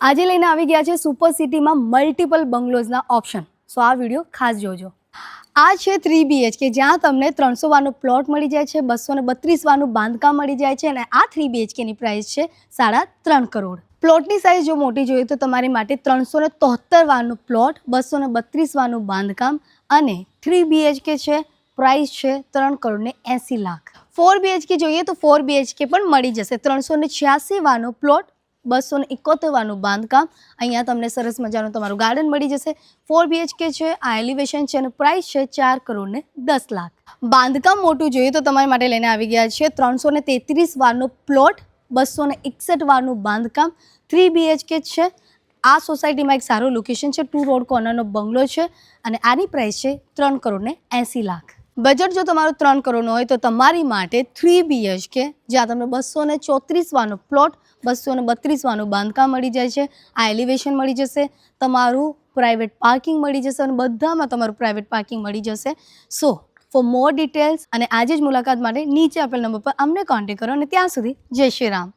આજે લઈને આવી ગયા છે સુપર સિટીમાં મલ્ટિપલ બંગલોઝના ઓપ્શન. સો આ વિડીયો ખાસ જોજો. આ છે 3 BHK જ્યાં તમને 300 વારનો પ્લોટ મળી જાય છે, 232 વારનું બાંધકામ મળી જાય છે અને આ 3 BHKની પ્રાઇસ છે 3.5 કરોડ. પ્લોટની સાઇઝ જો મોટી જોઈએ તો તમારી માટે 373 વારનો પ્લોટ, 232 વારનું બાંધકામ અને 3 BHK છે. પ્રાઇસ છે 3 કરોડ ને 80 લાખ. 4 BHK જોઈએ તો 4 BHK પણ મળી જશે. 386 વારનો પ્લોટ, 271 વારનું બાંધકામ. અહીંયા તમને સરસ મજાનું તમારું ગાર્ડન મળી જશે. 4 BHK છે, આ એલિવેશન છે અને પ્રાઇસ છે 4 કરોડ ને 10 લાખ. બાંધકામ મોટું જોઈએ તો તમારી માટે લઈને આવી ગયા છે 333 વારનો પ્લોટ, 261 વારનું બાંધકામ, 3 BHK છે. આ સોસાયટીમાં એક સારું લોકેશન છે, 2 રોડ કોર્નરનો બંગલો છે અને આની પ્રાઇસ છે 3 કરોડ ને 80 લાખ. બજેટ જો તમારું 3 કરોડનું હોય તો તમારી માટે 3 BHK જ્યાં તમને 234 વારનો પ્લોટ, 232 વારનું બાંધકામ મળી જાય છે. આ એલિવેશન મળી જશે, તમારું પ્રાઇવેટ પાર્કિંગ મળી જશે અને બધામાં તમારું પ્રાઇવેટ પાર્કિંગ મળી જશે. સો ફોર મોર ડિટેલ્સ અને આજે જ મુલાકાત માટે નીચે આપેલ નંબર પર અમને કોન્ટેક્ટ કરો અને ત્યાં સુધી જય શ્રી રામ.